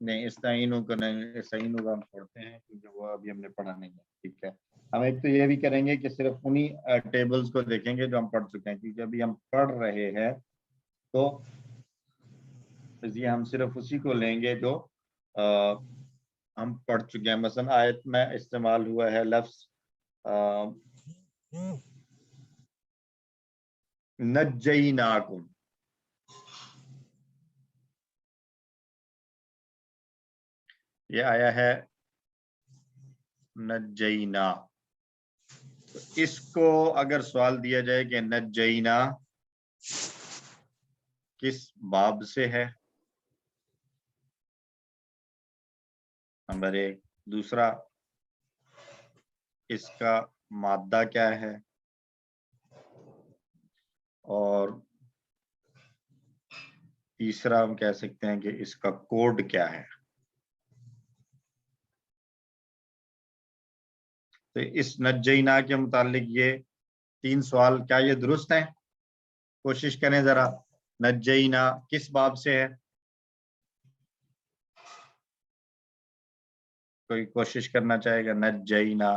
نہیں استعینوا کو نہیں، استعینوا کا ہم چھوڑتے ہیں کیونکہ وہ ابھی ہم نے پڑھا نہیں ہے. ٹھیک ہے، ہم ایک تو یہ بھی کریں گے کہ صرف انہی ٹیبلز کو دیکھیں گے جو ہم پڑھ چکے ہیں، کیونکہ ابھی ہم پڑھ رہے ہیں تو یہ ہم صرف اسی کو لیں گے جو ہم پڑھ چکے ہیں. مثلا آیت میں استعمال ہوا ہے لفظ نجیناکم. یہ آیا ہے نجینا. اس کو اگر سوال دیا جائے کہ نجینا کس باب سے ہے، نمبر 1. دوسرا، اس کا مادہ کیا ہے، اور تیسرا ہم کہہ سکتے ہیں کہ اس کا کوڈ کیا ہے. تو اس نجینا کے متعلق یہ 3 سوال کیا یہ درست ہیں؟ کوشش کریں ذرا. نجینا کس باب سے ہے؟ کوئی کوشش کرنا چاہے گا. نجینا،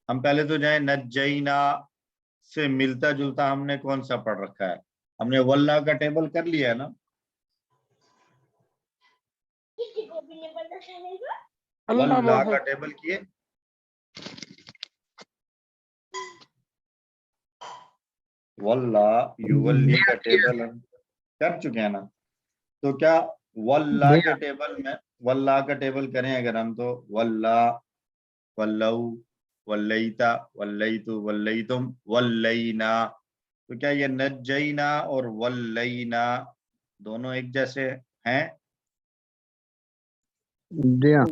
ہم پہلے تو جائیں نجینا سے ملتا جلتا ہم نے کون سا پڑھ رکھا ہے؟ ہم نے واللہ کا ٹیبل کر لیا ہے نا. واللہ کا ٹیبل کیے، واللہ یولی کا ٹیبل ہم کر چکے ہیں نا. تو کیا واللہ کے ٹیبل میں واللہ کا ٹیبل کریں اگر ہم تو واللہ، واللو، واللیتا، واللیتو، واللیتم، واللینا، تو کیا یہ نجینا اور واللینا دونوں ایک جیسے ہیں؟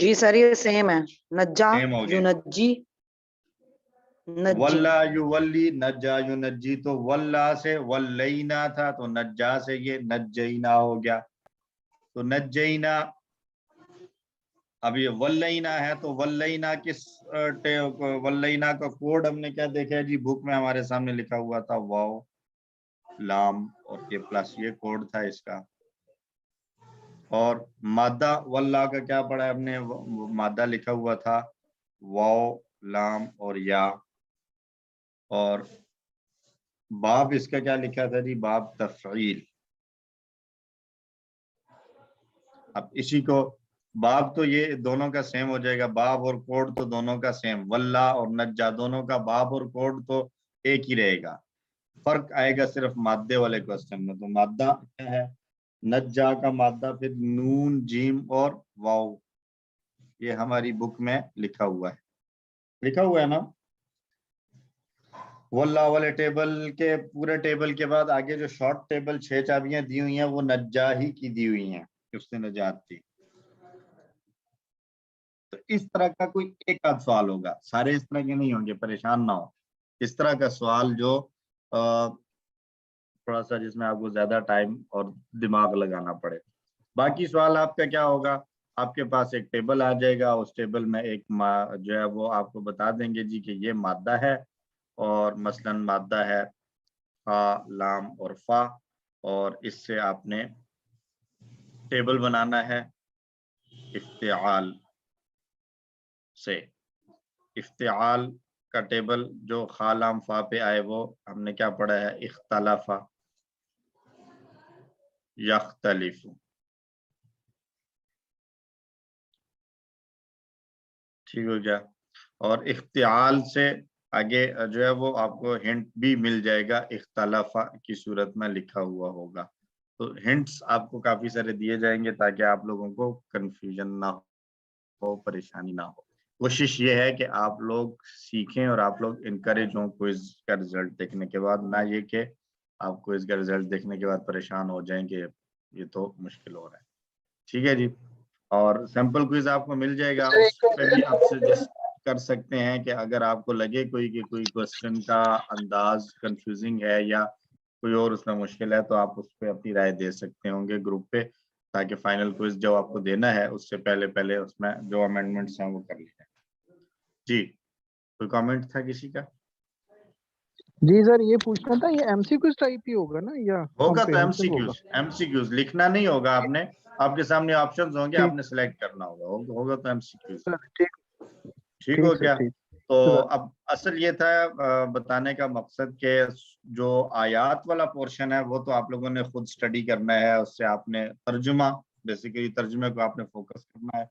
جی سر یہ سیم ہے. نجا سیم ہو گئے. یونجی، نجی. واللہ یولی، نجا یونجی، تو واللہ سے واللینا تھا تو نجا سے یہ نجینا ہو گیا. تو نجینا، اب یہ واللینا ہے تو واللینا کس واللینا کا کوڈ ہم نے کیا دیکھا ہے جی؟ بک میں ہمارے سامنے لکھا ہوا تھا واو لام اور یہ پلس، یہ کوڈ تھا اس کا. اور مادہ واللہ کا کیا پڑھا ہے ہم نے؟ مادہ لکھا ہوا تھا واو لام اور یا. اور باب اس کا کیا لکھا تھا جی؟ باب تفعیل. اب اسی کو باب تو یہ دونوں کا سیم ہو جائے گا، باب اور کوڈ تو دونوں کا سیم. واللہ اور نجا دونوں کا باب اور کوڈ تو ایک ہی رہے گا. فرق آئے گا صرف مادے والے کوسچن میں. تو مادہ کیا ہے؟ نجا کا مادہ پھر نون جیم اور واو، یہ ہماری بک میں لکھا ہوا ہے. لکھا ہوا ہے نا؟ واللہ والے ٹیبل کے پورے ٹیبل کے بعد آگے جو شارٹ ٹیبل 6 چابیاں دی ہوئی ہیں وہ نجا ہی کی دی ہوئی ہیں، اس سے نجات تھی. تو اس طرح کا کوئی ایک آدھ سوال ہوگا، سارے اس طرح کے نہیں ہوں گے، پریشان نہ ہو. اس طرح کا سوال جو تھوڑا سا جس میں آپ کو زیادہ ٹائم اور دماغ لگانا پڑے. باقی سوال آپ کا کیا ہوگا؟ آپ کے پاس ایک ٹیبل آ جائے گا، اس ٹیبل میں ایک جو ہے وہ آپ کو بتا دیں گے جی کہ یہ مادہ ہے، اور مثلا مادہ ہے فا لام اور فا، اور اس سے آپ نے ٹیبل بنانا ہے افتعال سے. افتعال کا ٹیبل جو خا لام فا پہ آئے وہ ہم نے کیا پڑھا ہے؟ اختلف یختلف. ٹھیک ہو گیا؟ اور افتعال سے آگے جو ہے وہ آپ کو ہنٹ بھی مل جائے گا، اختلاف کی صورت میں لکھا ہوا ہوگا. تو ہنٹس آپ کو کافی سارے دیے جائیں گے تاکہ آپ لوگوں کو کنفیوژن نہ ہو، پریشانی نہ ہو. کوشش یہ ہے کہ آپ لوگ سیکھیں اور آپ لوگ انکریج ہوں کوئز کا رزلٹ دیکھنے کے بعد، نہ یہ کہ آپ کوئز کا رزلٹ دیکھنے کے بعد پریشان ہو جائیں کہ یہ تو مشکل ہو رہا ہے. ٹھیک ہے جی؟ اور سیمپل کوئز آپ کو مل جائے گا، اس پہ بھی آپ سجیسٹ کر سکتے ہیں کہ اگر آپ کو لگے کوئی کوسچن کا انداز کنفیوزنگ ہے یا کوئی اور اس میں مشکل ہے تو آپ اس پہ اپنی رائے دے سکتے ہوں گے گروپ پہ، تاکہ فائنل کوئز جو آپ کو دینا ہے اس سے پہلے اس میں جو امینڈمنٹس ہیں وہ کر لی جائیں. جی کوئی کامنٹ تھا کسی کا؟ جی سر یہ پوچھنا تھا یہ MCQs ٹائپ ہی ہوگا نا یا ہوگا تو comprehensive ہوگا؟ MCQs لکھنا نہیں ہوگا آپ نے, آپ کے سامنے آپشنز ہوں گے, آپ نے سلیکٹ کرنا ہوگا تو MCQs. سر ٹھیک ٹھیک ہو گیا. ٹھیک. تو اب اصل یہ تھا بتانے کا مقصد کہ جو آیات والا پورشن ہے وہ تو آپ لوگوں نے خود اسٹڈی کرنا ہے, اس سے آپ نے ترجمہ, بیسیکلی ترجمے کو آپ نے فوکس کرنا ہے,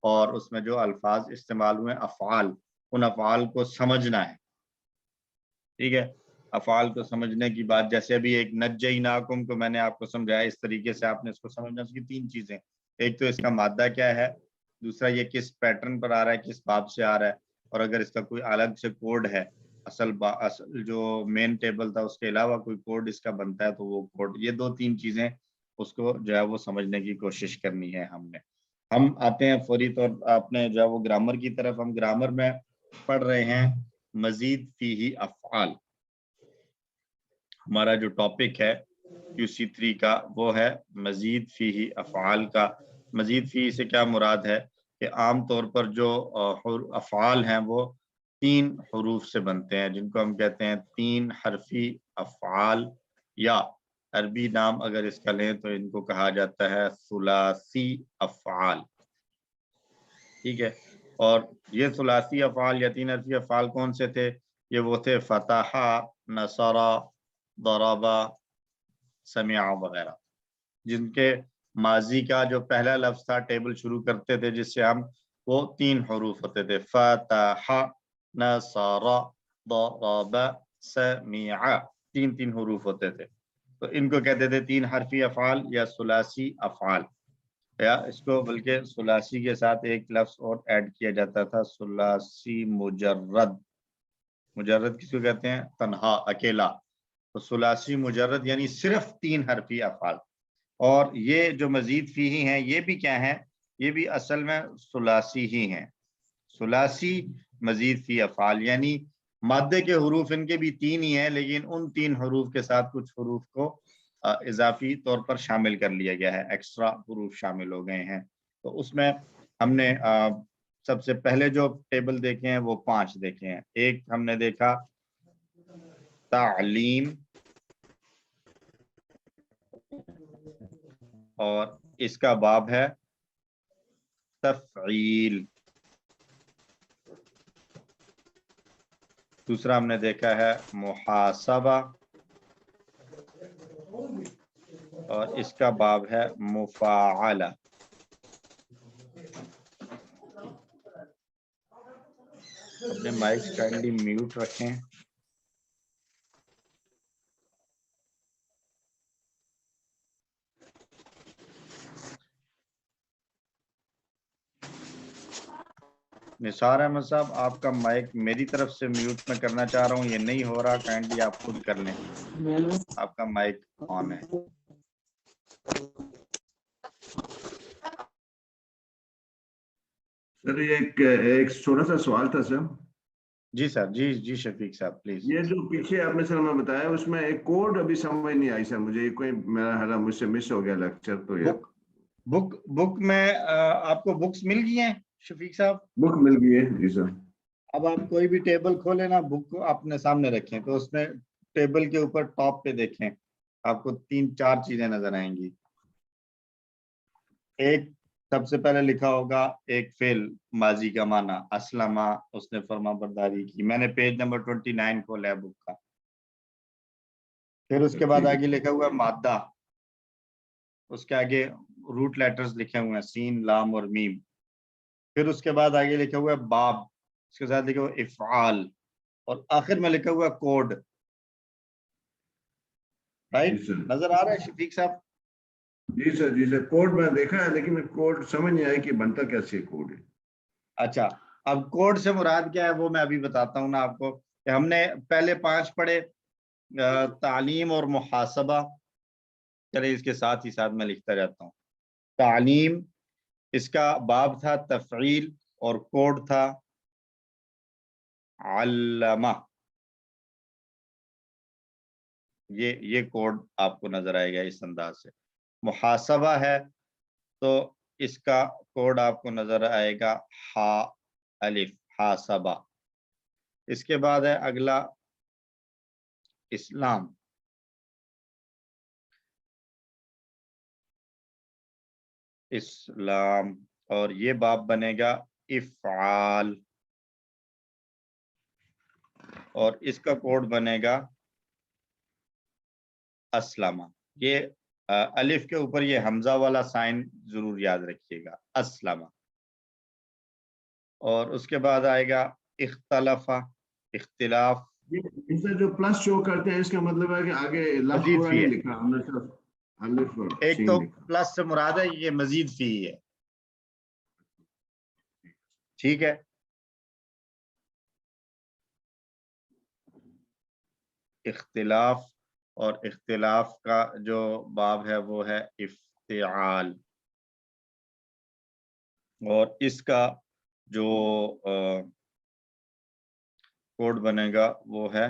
اور اس میں جو الفاظ استعمال ہوئے افعال, ان افعال کو سمجھنا ہے. ٹھیک ہے, افعال کو سمجھنے کی بات, جیسے ابھی ایک نجیناکم کو میں نے آپ کو سمجھایا, اس طریقے سے آپ نے اس کو سمجھنا. اس کی 3 چیزیں, ایک تو اس کا مادہ کیا ہے, دوسرا یہ کس پیٹرن پر آ رہا ہے, کس باب سے آ رہا ہے, اور اگر اس کا کوئی الگ سے کوڈ ہے, اصل جو مین ٹیبل تھا اس کے علاوہ کوئی کوڈ اس کا بنتا ہے تو وہ کوڈ. یہ 2-3 چیزیں اس کو جو ہے وہ سمجھنے کی کوشش کرنی ہے ہم نے. ہم آتے ہیں فوری طور اپنے جو ہے وہ گرامر کی طرف. ہم گرامر میں پڑھ رہے ہیں مزید فیہ افعال. ہمارا جو ٹاپک ہے QC3 کا وہ ہے مزید فیہ افعال کا. مزید فیہ سے کیا مراد ہے کہ عام طور پر جو افعال ہیں وہ 3 حروف سے بنتے ہیں, جن کو ہم کہتے ہیں 3 حرفی افعال, یا عربی نام اگر اس کا لیں تو ان کو کہا جاتا ہے ثلاثی افعال. ٹھیک ہے, اور یہ ثلاثی افعال یا 3 حرفی افعال کون سے تھے؟ یہ وہ تھے فتح, نصر, ضربا, سمع وغیرہ, جن کے ماضی کا جو پہلا لفظ تھا ٹیبل شروع کرتے تھے جس سے ہم, وہ 3 حروف ہوتے تھے, فتح, نصر, ضرب, سمع, 3 حروف ہوتے تھے. تو ان کو کہتے تھے 3 حرفی افعال یا ثلاثی افعال, یا اس کو بلکہ ثلاثی کے ساتھ ایک لفظ اور ایڈ کیا جاتا تھا, ثلاثی مجرد. مجرد کس کو کہتے ہیں؟ تنہا, اکیلا. تو ثلاثی مجرد یعنی صرف 3 حرفی افعال. اور یہ جو مزید فیہ ہیں یہ بھی کیا ہیں؟ یہ بھی اصل میں ثلاثی ہی ہیں. ثلاثی مزید فی افعال یعنی مادے کے حروف ان کے بھی 3 ہی ہیں, لیکن ان 3 حروف کے ساتھ کچھ حروف کو اضافی طور پر شامل کر لیا گیا ہے, ایکسٹرا حروف شامل ہو گئے ہیں. تو اس میں ہم نے سب سے پہلے جو ٹیبل دیکھے ہیں وہ 5 دیکھے ہیں. ایک ہم نے دیکھا تعلیم, اور اس کا باب ہے تفعیل. دوسرا ہم نے دیکھا ہے محاسبہ, اور اس کا باب ہے مفاعلہ. اپنے مائکس کائنڈلی میوٹ رکھیں. نثار احمد صاحب, آپ کا مائک میری طرف سے میوٹ میں کرنا چاہ رہا ہوں, یہ نہیں ہو رہا, کائنڈلی آپ خود کر لیں. آپ کا مائک آن ہے. سر ایک چھوٹا سا سوال تھا سر. جی سر, جی شفیق صاحب پلیز. یہ جو پیچھے آپ نے سر ہمیں بتایا اس میں ایک کوڈ ابھی سمجھ نہیں آئی سر مجھے, کوئی میرا حالہ مجھ سے مس ہو گیا لیکچر. تو یہ بک میں آپ کو بکس مل گئی ہیں شفیق صاحب؟ بک مل گئی ہے جی سر. اب آپ کوئی بھی ٹیبل کھولیں نا, بک کو اپنے سامنے رکھیں تو اس میں ٹیبل کے اوپر ٹاپ پہ دیکھیں, آپ کو 3-4 چیزیں نظر آئیں گی. ایک سب سے پہلے لکھا ہوگا ایک فعل ماضی کا معنی, اسلمہ, اس نے فرما برداری کی. میں نے پیج نمبر 29 کھولا ہے بک کا. پھر اس کے بعد آگے لکھا ہوا مادہ, اس کے آگے روٹ لیٹرز لکھے ہوئے ہیں, سین, لام اور میم. پھر اس کے بعد آگے لکھا ہوا ہے باب, اس کے ساتھ لکھا ہوا افعال, اور آخر میں لکھا ہوا کوڈ. رائٹ, نظر آ رہا ہے شفیق صاحب؟ جی سر کوڈ میں دیکھا ہے, لیکن کوڈ سمجھ نہیں آیا کہ بنتا کیسے کوڈ ہے. اچھا, اب کوڈ سے مراد کیا ہے وہ میں ابھی بتاتا ہوں نا آپ کو. کہ ہم نے پہلے 5 پڑھے, تعلیم اور محاسبہ. چلے اس کے ساتھ ہی ساتھ میں لکھتا جاتا ہوں. تعلیم, اس کا باب تھا تفعیل, اور کوڈ تھا علمہ. یہ کوڈ آپ کو نظر آئے گا اس انداز سے. محاسبہ ہے تو اس کا کوڈ آپ کو نظر آئے گا ہا الف, حاسبہ. اس کے بعد ہے اگلا اسلام. اسلام. اور یہ باب بنے گا افعال، اور اس کا کوڈ بنے گا اسلمہ. یہ الف کے اوپر یہ حمزہ والا سائن ضرور یاد رکھیے گا، اسلمہ. اور اس کے بعد آئے گا اختلف، اختلاف. اس میں جو پلس شو کرتے ہیں اس کا مطلب ہے کہ آگے لفظ مزید پورا فی نہیں ہے. لکھا ہم نے، صرف الف اور ایک سین تو لکھا. پلس سے مراد ہے یہ مزید فی ہے. ٹھیک ہے. اختلاف، اور اختلاف کا جو باب ہے وہ ہے افتعال، اور اس کا جو کوڈ بنے گا وہ ہے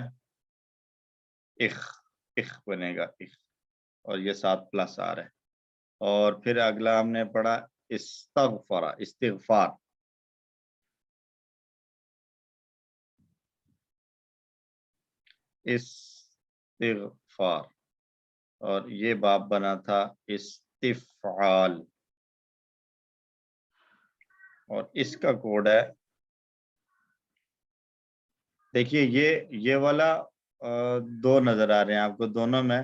اخ بنے گا، اخ. اور یہ 7 پلس آ رہا ہے. اور پھر اگلا ہم نے پڑھا استغفر، استغفار. استغفار. اور یہ باب بنا تھا استفعال، اور اس کا کوڈ ہے، دیکھیے یہ والا 2 نظر آ رہے ہیں آپ کو، دونوں میں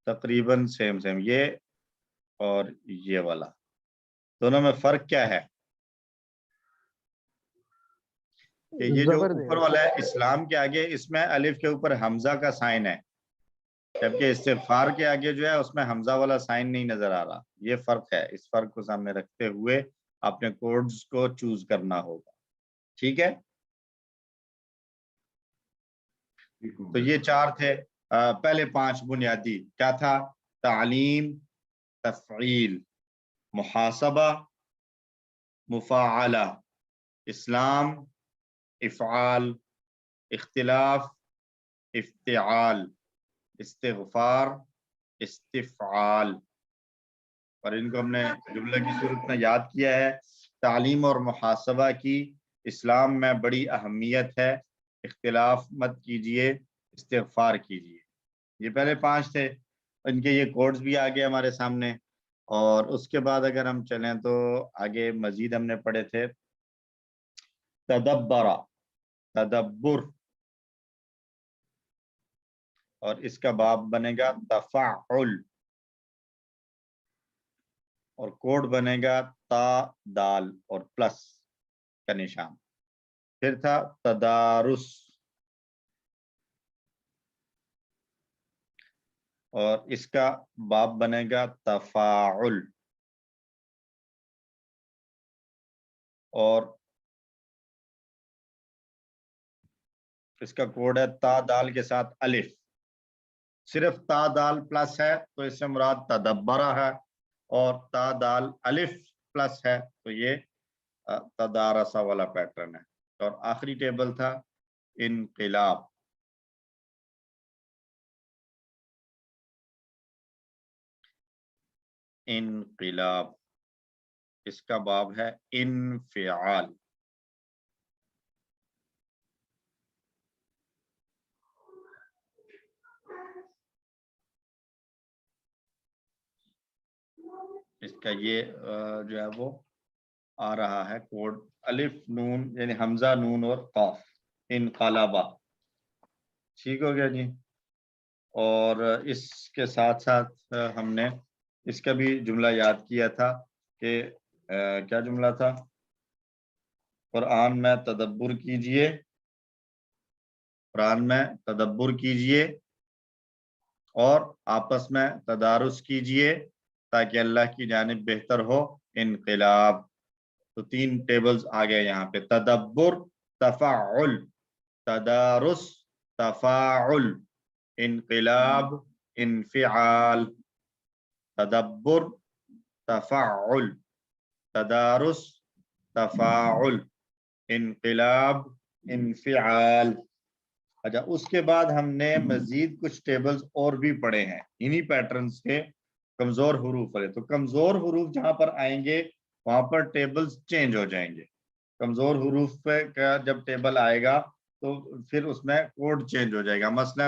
تقریباً سیم یہ اور یہ والا، دونوں میں فرق کیا ہے کہ یہ جو اوپر والا ہے اسلام کے آگے اس میں الف کے اوپر حمزہ کا سائن ہے، جبکہ استغفار کے آگے جو ہے اس میں حمزہ والا سائن نہیں نظر آ رہا. یہ فرق ہے. اس فرق کو سامنے رکھتے ہوئے اپنے کوڈز کو چوز کرنا ہوگا. ٹھیک ہے. تو یہ 4 تھے. پہلے 5 بنیادی کیا تھا؟ تعلیم، تفعیل، محاسبہ، مفاعلہ، اسلام، افعال، اختلاف، افتعال، استغفار، استفعال. اور ان کو ہم نے جملے کی صورت میں یاد کیا ہے. تعلیم اور محاسبہ کی اسلام میں بڑی اہمیت ہے، اختلاف مت کیجئے، استغفار کیجئے. یہ پہلے 5 تھے، ان کے یہ کوڈز بھی آگے ہمارے سامنے. اور اس کے بعد اگر ہم چلیں تو آگے مزید ہم نے پڑھے تھے تدبر، تدبر. اور اس کا باب بنے گا تفاعل، اور کوڈ بنے گا تا دال اور پلس کا نشان. پھر تھا تدارس، اور اس کا باب بنے گا تفاعل، اور اس کا کوڈ ہے تا دال کے ساتھ الف. صرف تا دال پلس ہے تو اس سے مراد تدبرہ ہے، اور تا دال الف پلس ہے تو یہ تدارسہ والا پیٹرن ہے. اور آخری ٹیبل تھا انقلاب. انقلاب، اس کا باب ہے انفعال. اس کا یہ جو ہے وہ آ رہا ہے کوڈ الف نون یعنی حمزہ نون اور قاف، انقلابہ. ٹھیک ہو گیا جی. اور اس کے ساتھ ساتھ ہم نے اس کا بھی جملہ یاد کیا تھا کہ کیا جملہ تھا؟ قرآن میں تدبر کیجئے، قرآن میں تدبر کیجئے اور آپس میں تدارس کیجئے تاکہ اللہ کی جانب بہتر ہو. انقلاب. تو 3 ٹیبلز آ گئے یہاں پہ، تدبر، تفاعل، تدارس، تفاعل، انقلاب، انفعال. تدبر، تفاعل، تدارس، تفاعل، انقلاب، انفعال. اچھا، اس کے بعد ہم نے مزید کچھ ٹیبلز اور بھی پڑھے ہیں انہی پیٹرنز کے، کمزور حروف والے. تو کمزور حروف جہاں پر آئیں گے وہاں پر ٹیبلز چینج ہو جائیں گے. کمزور حروف پہ کا جب ٹیبل آئے گا تو پھر اس میں کوڈ چینج ہو جائے گا. مثلا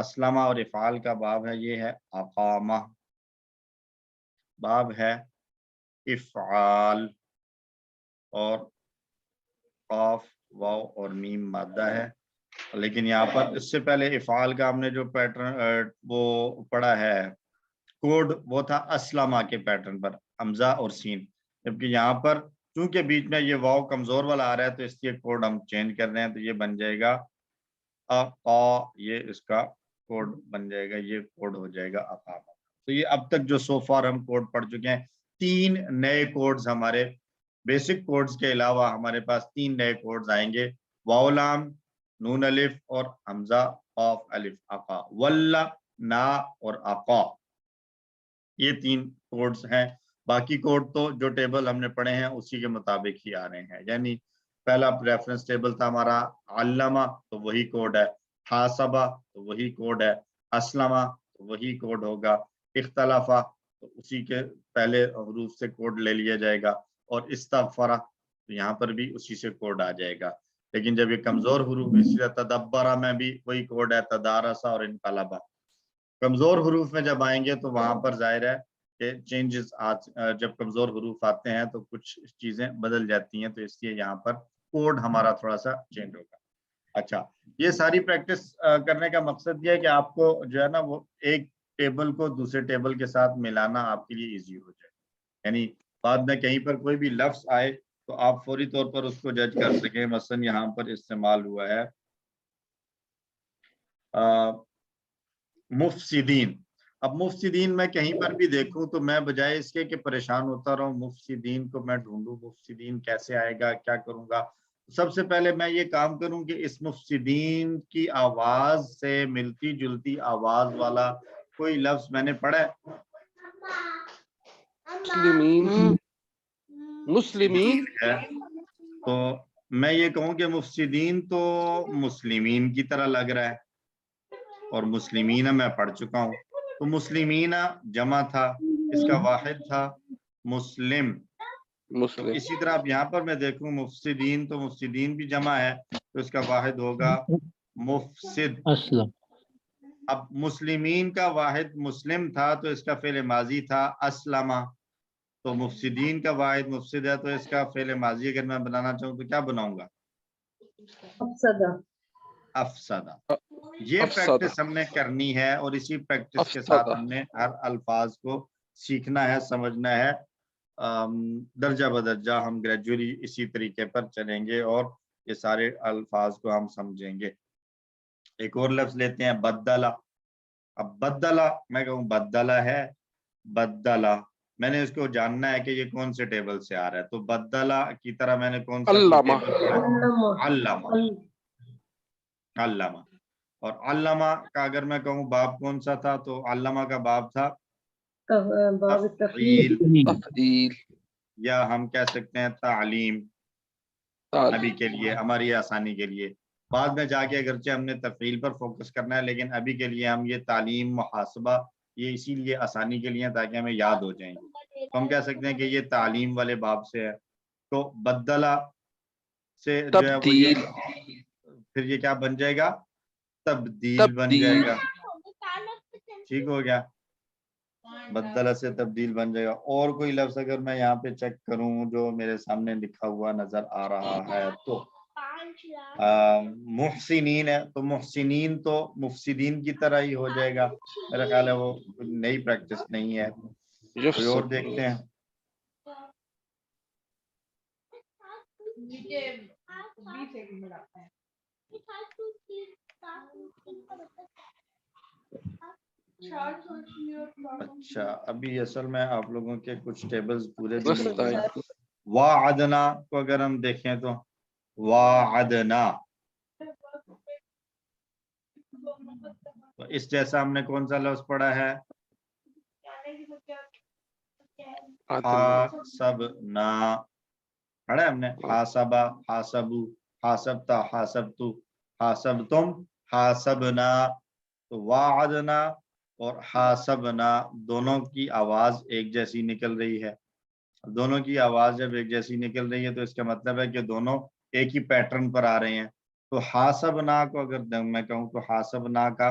اسلمہ اور افعال کا باب ہے یہ ہے اقامہ، باب ہے افعال، اور قاف واو اور میم مادہ ہے. لیکن یہاں پر اس سے پہلے افعال کا ہم نے جو پیٹرن وہ پڑھا ہے کوڈ، وہ تھا اسلمہ کے پیٹرن پر، حمزہ اور سین، جبکہ یہاں پر چونکہ بیچ میں یہ واو کمزور والا آ رہا ہے تو اس لیے کوڈ ہم چینج کر رہے ہیں، تو یہ بن جائے گا یہ اس کا کوڈ بن جائے گا، یہ کوڈ ہو جائے گا اقامہ. تو یہ اب تک جو سو فار ہم کوڈ پڑھ چکے ہیں، 3 نئے کوڈز ہمارے بیسک کوڈز کے علاوہ ہمارے پاس 3 نئے کوڈز آئیں گے، واو لام، نون الف اور حمزہ قاف الف، اقا، واللہ، نا اور اقا، یہ 3 کوڈز ہیں. باقی کوڈ تو جو ٹیبل ہم نے پڑھے ہیں اسی کے مطابق ہی آ رہے ہیں. یعنی پہلا ریفرنس ٹیبل تھا ہمارا علمہ، تو وہی کوڈ ہے، حاسبہ تو وہی کوڈ ہے، اسلمہ تو وہی کوڈ ہوگا، اختلافہ تو اسی کے پہلے حروف سے کوڈ لے لیا جائے گا، اور استغفرہ تو یہاں پر بھی اسی سے کوڈ آ جائے گا. لیکن جب یہ کمزور حروف، اسی طرح تدبرہ میں بھی وہی کوڈ ہے، تدارسہ اور انقلبہ. کمزور حروف میں جب آئیں گے تو وہاں پر ظاہر ہے کہ چینجز جب کمزور حروف آتے ہیں تو کچھ چیزیں بدل جاتی ہیں، تو اس لیے یہاں پر کوڈ ہمارا تھوڑا سا چینج ہوگا. اچھا، یہ ساری پریکٹس کرنے کا مقصد یہ ہے کہ آپ کو جو ہے نا وہ ایک ٹیبل کو دوسرے ٹیبل کے ساتھ ملانا آپ کے لیے ایزی ہو جائے. یعنی بعد میں کہیں پر کوئی بھی لفظ آئے تو آپ فوری طور پر اس کو جج کر سکیں. مثلا یہاں پر استعمال ہوا ہے مفسدین. اب مفسدین میں کہیں پر بھی دیکھوں تو میں بجائے اس کے کہ پریشان ہوتا رہوں مفسدین کو میں ڈھونڈوں، مفسدین کیسے آئے گا، کیا کروں گا، سب سے پہلے میں یہ کام کروں کہ اس مفسدین کی آواز سے ملتی جلتی آواز والا کوئی لفظ میں نے پڑھا ہے. مسلمین، مسلمین ہے تو میں یہ کہوں کہ مفسدین تو مسلمین کی طرح لگ رہا ہے، اور مسلمین میں پڑھ چکا ہوں، تو مسلمین جمع تھا، اس کا واحد تھا مسلم. تو مسلم. اسی طرح اب یہاں پر میں دیکھوں مفسدین، تو مفسدین بھی جمع ہے تو اس کا واحد ہوگا مفسد. اسلم. اب مسلمین کا واحد مسلم تھا تو اس کا فعل ماضی تھا اسلمہ، تو مفسدین کا واحد مفسد ہے تو اس کا فعل ماضی اگر میں بنانا چاہوں تو کیا بناؤں گا؟ افسدہ. یہ پریکٹس ہم نے کرنی ہے، اور اسی پریکٹس کے ساتھ ہم نے ہر الفاظ کو سیکھنا ہے، سمجھنا ہے. درجہ بدرجہ ہم گریجولی اسی طریقے پر چلیں گے اور یہ سارے الفاظ کو ہم سمجھیں گے. ایک اور لفظ لیتے ہیں بدلہ. اب بدلہ میں کہوں بدلہ ہے، بدلہ میں نے اس کو جاننا ہے کہ یہ کون سے ٹیبل سے آ رہا ہے. تو بدلہ کی طرح میں نے کون سا علامہ. علامہ، علامہ. اور علامہ کا اگر میں کہوں باب کون سا تھا تو علامہ کا باب تھا تفعیل، تفضیل، یا ہم کہہ سکتے ہیں تعلیم. ابھی کے لیے ہماری آسانی کے لیے، بعد میں جا کے اگرچہ ہم نے تفعیل پر فوکس کرنا ہے، لیکن ابھی کے لیے ہم یہ تعلیم، محاسبہ، یہ اسی لیے آسانی کے لیے تاکہ ہمیں یاد ہو جائیں. تو ہم کہہ سکتے ہیں کہ یہ تعلیم والے باب سے ہے. تو بدلہ سے جو ہے وہ یہ پھر یہ کیا بن جائے گا؟ تبدیل بن جائے گا. ٹھیک ہو گیا، بدلہ سے تبدیل بن جائے گا. اور کوئی لفظ اگر میں یہاں پہ چیک کروں جو میرے سامنے لکھا ہوا نظر آ رہا ہے تو محسنین ہے، تو محسنین تو مفسدین کی طرح ہی ہو جائے گا. میرا خیال ہے وہ نئی پریکٹس نہیں ہے. کوئی اور دیکھتے ہیں. اچھا، ابھی اصل میں آپ لوگوں کے کچھ ٹیبلز پورے بھی نہیں ہوئے. وعدنا کو اگر ہم دیکھیں تو وعدنا، تو اس جیسا ہم نے کون سا لفظ پڑھا ہے؟ حاسبنا پڑھا ہے ہم نے. حاسبہ، حاسبو، حاسبتا، حاسبتو، حاسبتم، حاسبنا. تو وعدنا اور حاسبنا دونوں کی آواز ایک جیسی نکل رہی ہے. دونوں کی آواز جب ایک جیسی نکل رہی ہے تو اس کا مطلب ہے کہ دونوں ایک ہی پیٹرن پر آ رہے ہیں. تو حاسبنا کو اگر میں کہوں تو حاسبنا کا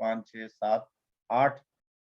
5 6 7 8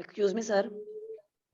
Excuse me, sir.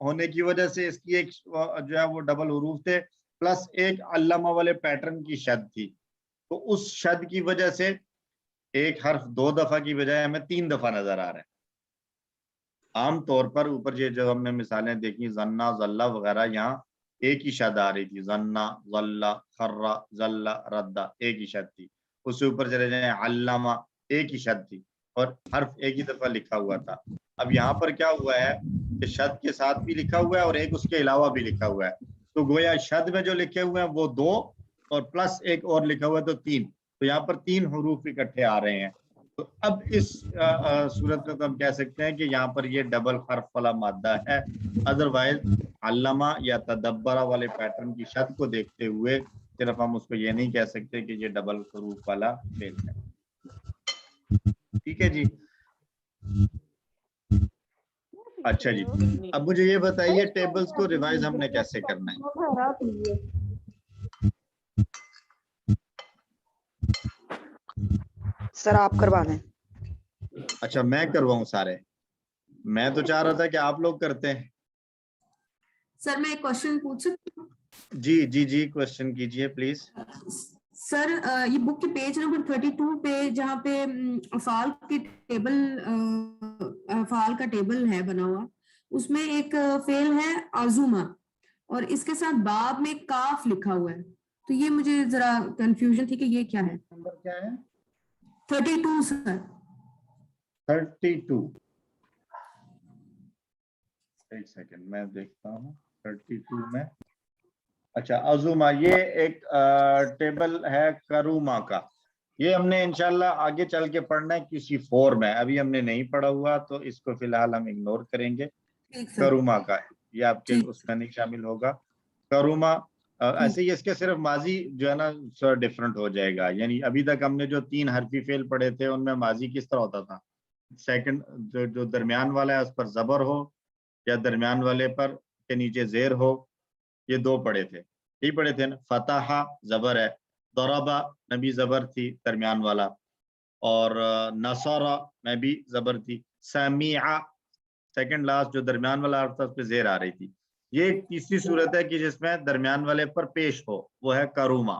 ہونے کی وجہ سے اس کی ایک جو ہے وہ ڈبل حروف تھے پلس ایک علامہ والے پیٹرن کی شد تھی، تو اس شد کی وجہ سے ایک حرف 2 دفعہ کی بجائے ہمیں 3 دفعہ نظر آ رہا ہے۔ عام طور پر اوپر یہ جو ہم نے مثالیں دیکھی زنا ذلہ وغیرہ، یہاں ایک ہی شد آ رہی تھی، زنا ذلہ خرہ ذلہ ردہ ایک ہی شد تھی، اس سے اوپر چلے جائیں علامہ ایک ہی شد تھی اور حرف ایک ہی دفعہ لکھا ہوا تھا۔ اب یہاں پر کیا ہوا ہے کہ شد کے ساتھ بھی لکھا ہوا ہے اور ایک اس کے علاوہ بھی لکھا ہوا ہے، تو گویا شد میں جو لکھے ہوئے ہیں وہ 2 اور پلس ایک اور لکھا ہوا ہے تو 3، تو یہاں پر 3 حروف اکٹھے آ رہے ہیں۔ تو اب اس صورت میں تو ہم کہہ سکتے ہیں کہ یہاں پر یہ ڈبل حرف والا مادہ ہے، ادروائز علامہ یا تدبرہ والے پیٹرن کی شد کو دیکھتے ہوئے صرف ہم اس کو یہ نہیں کہہ سکتے کہ یہ ڈبل حروف والا فعل ہے۔ ٹھیک ہے جی، اچھا جی، اب مجھے یہ بتائیے ٹیبلز کو ریوائز ہم نے کیسے کرنا ہے؟ سر آپ کروا دیں۔ اچھا میں کرواؤں سارے؟ میں تو چاہ رہا تھا کہ آپ لوگ کرتے ہیں۔ سر میں ایک کوشچن پوچھ سکتی ہوں؟ جی جی جی کوشچن کیجئے پلیز۔ سر یہ بک کے پیج نمبر 32 پہ جہاں پہ افعال کی ٹیبل افعال کا ٹیبل ہے بنا ہوا، اس میں ایک فعل ہے عزومہ اور اس کے ساتھ باب میں کاف لکھا ہوا ہے، تو یہ مجھے ذرا کنفیوژن تھی کہ یہ کیا ہے؟ نمبر کیا ہے؟ 32 سر۔ 32 ایک سیکنڈ میں دیکھتا ہوں 32 میں۔ اچھا عزومہ، یہ ایک ٹیبل ہے کرومہ کا، یہ ہم نے انشاءاللہ آگے چل کے پڑھنا ہے کسی فور میں، ابھی ہم نے نہیں پڑھا ہوا تو اس کو فی الحال ہم اگنور کریں گے۔ کرومہ کا ہے یہ، آپ کے اس میں نہیں شامل ہوگا کرومہ۔ ایسے ہی اس کے صرف ماضی جو ہے نا سر ڈیفرنٹ ہو جائے گا، یعنی ابھی تک ہم نے جو 3 حرفی فعل پڑھے تھے ان میں ماضی کس طرح ہوتا تھا، سیکنڈ جو درمیان والا ہے اس پر زبر ہو یا درمیان والے پر کے نیچے زیر ہو، یہ 2 پڑھے تھے، یہی پڑھے تھے نا۔ فتح زبر ہے، ضربہ میں بھی زبر تھی درمیان والا، اور نصر میں بھی زبر تھی، سمیع سیکنڈ لاسٹ جو درمیان والا حرف تھا اس پہ زیر آ رہی تھی۔ یہ ایک تیسری صورت ہے کہ جس میں درمیان والے پر پیش ہو، وہ ہے کرومہ۔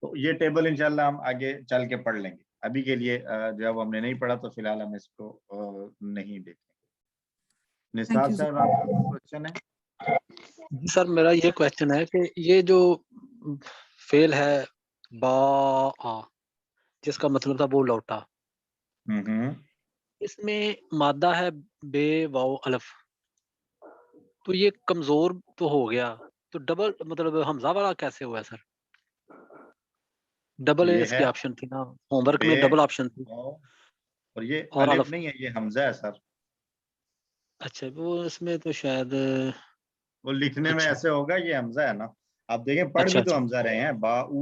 تو یہ ٹیبل انشاءاللہ ہم آگے چل کے پڑھ لیں گے، ابھی کے لیے جب ہم نے نہیں پڑھا تو فی الحال ہم اس کو نہیں دیکھیں گے۔ نثار صاحب آپ کا کوشچن ہے؟ جی سر میرا یہ کوشچن ہے کہ یہ جو فعل ہے با جس کا مطلب تھا وہ لوٹا، اس میں مادہ ہے بے واو الف، تو یہ کمزور تو ہو گیا، تو ڈبل مطلب حمزہ والا کیسے ہوا ہے سر؟ ڈبل اس کی آپشن تھی نا، ہوم ورک میں ڈبل آپشن تھی اور یہ الف نہیں ہے، یہ حمزہ ہے سر۔ اچھا وہ اس میں تو شاید وہ لکھنے میں ایسے ہوگا، یہ حمزہ ہے نا، آپ دیکھیں پڑھ بھی تو حمزہ رہے ہیں، با او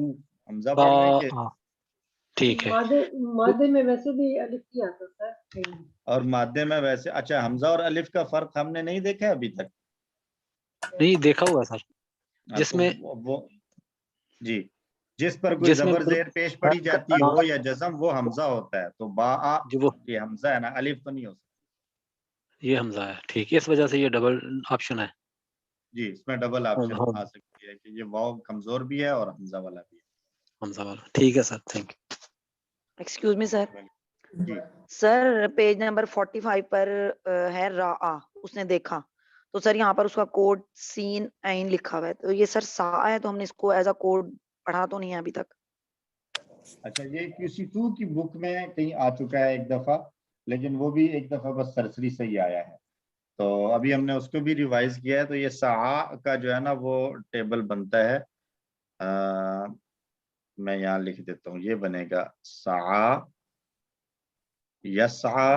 حمزہ پڑھ رہے ہیں کہ ٹھیک ہے۔ مادے میں ویسے بھی الف ہی آتا تھا، اور مادے میں ویسے اچھا حمزہ اور الف کا فرق ہم نے نہیں دیکھا ابھی تک؟ نہیں دیکھا ہوا سر، جس میں وہ جی جس پر کوئی زبر زیر پیش پڑی جاتی ہو یا جزم وہ حمزہ ہوتا ہے، تو با یہ حمزہ ہے نا، الف تو نہیں ہو سکتا، یہ حمزہ ہے، ٹھیک ہے، اس وجہ سے یہ ڈبل آپشن ہے۔ جی اس میں ڈبل آپشن آ سکتی ہے کہ یہ واو کمزور بھی ہے اور حمزہ والا بھی ہے۔ حمزہ والا، ٹھیک ہے sir, thank you. Excuse me sir, sir page number 45 پر ہے را، اس نے دیکھا، تو سر یہاں پر اس کا کوڈ سین عین لکھا ہوا ہے، تو یہ سر سا ہے، تو ہم نے اس کو ایز اے کوڈ پڑھا تو نہیں ہے ابھی تک۔ اچھا یہ QC2 کی بک میں کہیں آ چکا ہے ایک دفعہ، لیکن وہ بھی ایک دفعہ بس سرسری سے ہی آیا ہے، تو ابھی ہم نے اس کو بھی ریوائز کیا ہے، تو یہ سعا کا جو ہے نا وہ ٹیبل بنتا ہے، میں یہاں لکھ دیتا ہوں، یہ بنے گا سعا یسعا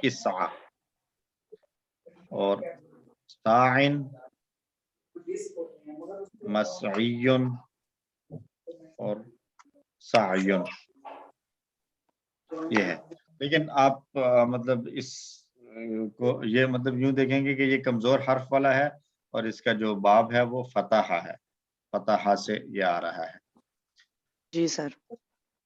اسعا اور ساعن مسعین اور سعین، یہ ہے۔ لیکن آپ مطلب اس کو یہ مطلب یوں دیکھیں گے کہ یہ کمزور حرف والا ہے اور اس کا جو باب ہے وہ فتحہ ہے، فتحہ سے یہ آ رہا ہے۔ جی سر۔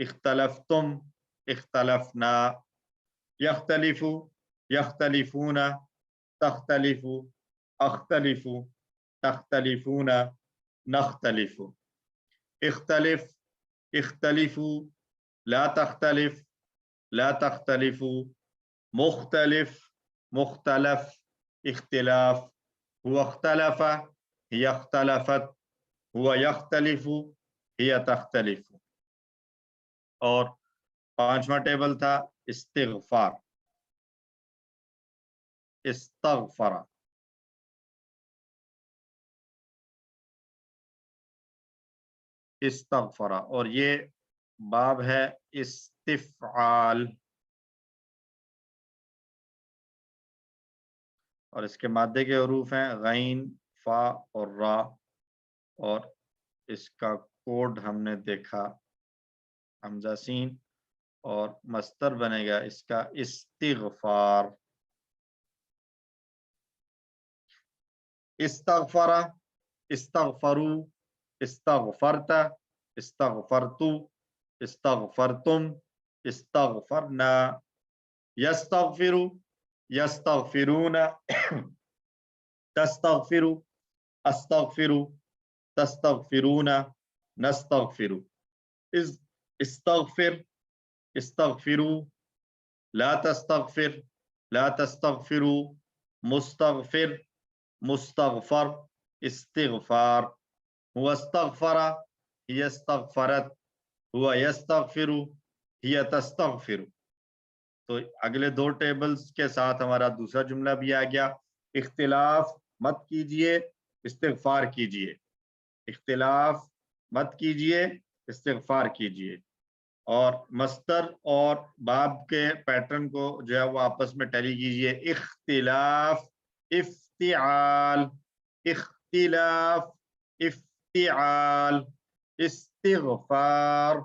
اختلفتم اختلفنا يختلف يختلفون تختلف اختلف تختلفون نختلف اختلف اختلفوا لا تختلف لا تختلفوا مختلف مختلف اختلاف هو اختلف هي اختلفت هو يختلف هي تختلف. اور پانچواں ٹیبل تھا استغفار استغفر استغفر اور یہ باب ہے استفعال اور اس کے مادے کے حروف ہیں غین فا اور را اور اس کا کوڈ ہم نے دیکھا حمزہ سین اور مصدر بنے گا اس کا استغفار استغفر استغفروا استغفرت استغفرتو استغفرتم استغفرنا يستغفر يستغفرون تستغفر استغفر تستغفرون نستغفر استغفر استغفروا لا تستغفر لا تستغفروا مستغفر مستغفر استغفار هو استغفر هي استغفرت هو يستغفر هي تستغفر. تو اگلے دو ٹیبلز کے ساتھ ہمارا دوسرا جملہ بھی آ گیا اختلاف مت کیجئے استغفار کیجئے اختلاف مت کیجئے استغفار کیجئے. اور مصدر اور باب کے پیٹرن کو جو ہے وہ آپس میں ٹیلی کیجئے اختلاف افتعال اختلاف افتعال استغفار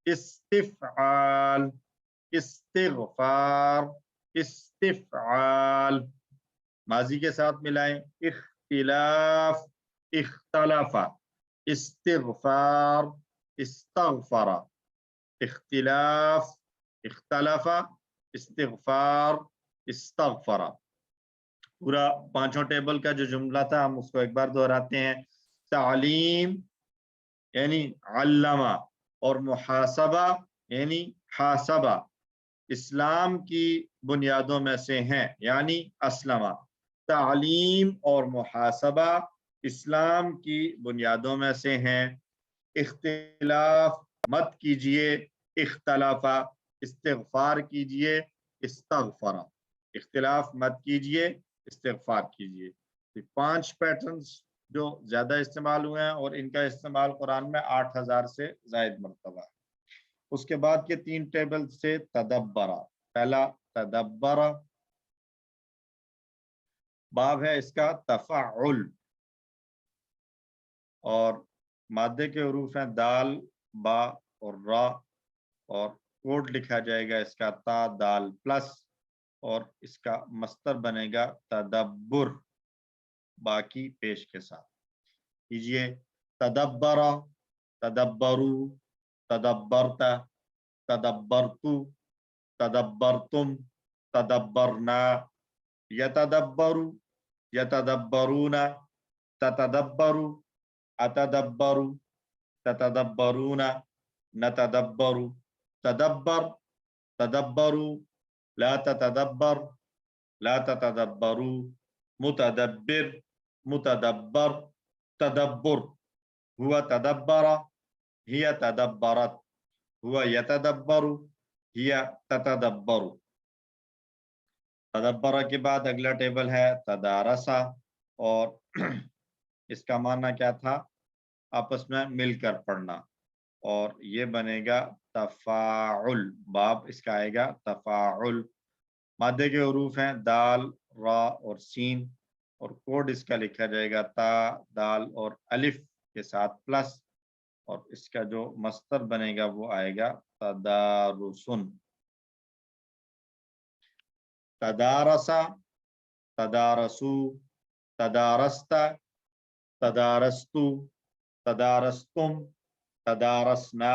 استفعال استغفار استفعال. ماضی کے ساتھ ملائیں اختلاف اختلف استغفار استغفر اختلاف اختلف استغفار استغفر. پورا پانچوں ٹیبل کا جو جملہ تھا ہم اس کو ایک بار دہراتے ہیں تعلیم یعنی علامہ اور محاسبہ یعنی حاسبہ اسلام کی بنیادوں میں سے ہیں یعنی اسلمہ. تعلیم اور محاسبہ اسلام کی بنیادوں میں سے ہیں. اختلاف مت کیجئے اختلاف استغفار کیجئے استغفر اختلاف مت کیجئے استغفار کیجئے. پانچ پیٹرنز جو زیادہ استعمال ہوئے ہیں اور ان کا استعمال قرآن میں 8000 سے زائد مرتبہ ہے. اس کے بعد کے تین ٹیبل سے تدبر پہلا تدبر باب ہے اس کا تفعل اور مادے کے حروف ہیں دال با اور را اور کوڈ لکھا جائے گا اس کا تا دال پلس اور اس کا مصدر بنے گا تدبر باقی پیش کے ساتھ کیجئے تدبر تدبرو تدبرت تدبرتو تدبرتم تدبرنا یتدبرو یتدبرون تتدبرو اتدبرو تتدبرون نتدبرو تدبر تدبرو لا تتدبر لا تتدبرو متدبر متدبر تدبر هو تدبر هي تدبرت هو يتدبر هي تتدبر. تدبر کے بعد اگلا ٹیبل ہے تدارسا اور اس کا معنی کیا تھا آپس میں مل کر پڑھنا اور یہ بنے گا تفاعل باب اس کا آئے گا تفاعل. مادے کے حروف ہیں دال را اور سین اور کوڈ اس کا لکھا جائے گا تا دال اور الف کے ساتھ پلس اور اس کا جو مصدر بنے گا وہ آئے گا تدارسن. تدارسا تدارسو تدارستا تدارستو تدارستم تدارسنا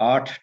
8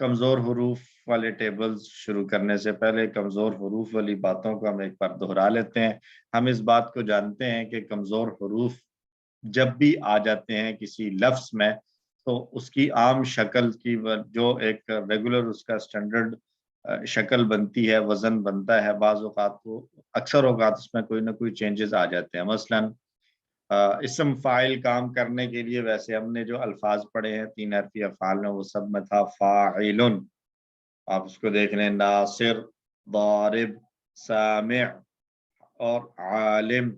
کمزور حروف والے ٹیبلز شروع کرنے سے پہلے کمزور حروف والی باتوں کو ہم ایک بار دہرا لیتے ہیں. ہم اس بات کو جانتے ہیں کہ کمزور حروف جب بھی آ جاتے ہیں کسی لفظ میں تو اس کی عام شکل کی جو ایک ریگولر اس کا سٹینڈرڈ شکل بنتی ہے، وزن بنتا ہے، بعض اوقات کو اکثر اوقات اس میں کوئی نہ کوئی چینجز آ جاتے ہیں. مثلاً اسم فاعل کام کرنے کے لیے ویسے ہم نے جو الفاظ پڑھے ہیں 3 حرفی افعال میں، وہ سب میں تھا فاعل. آپ اس کو دیکھ لیں، ناصر، ضارب، سامع اور عالم،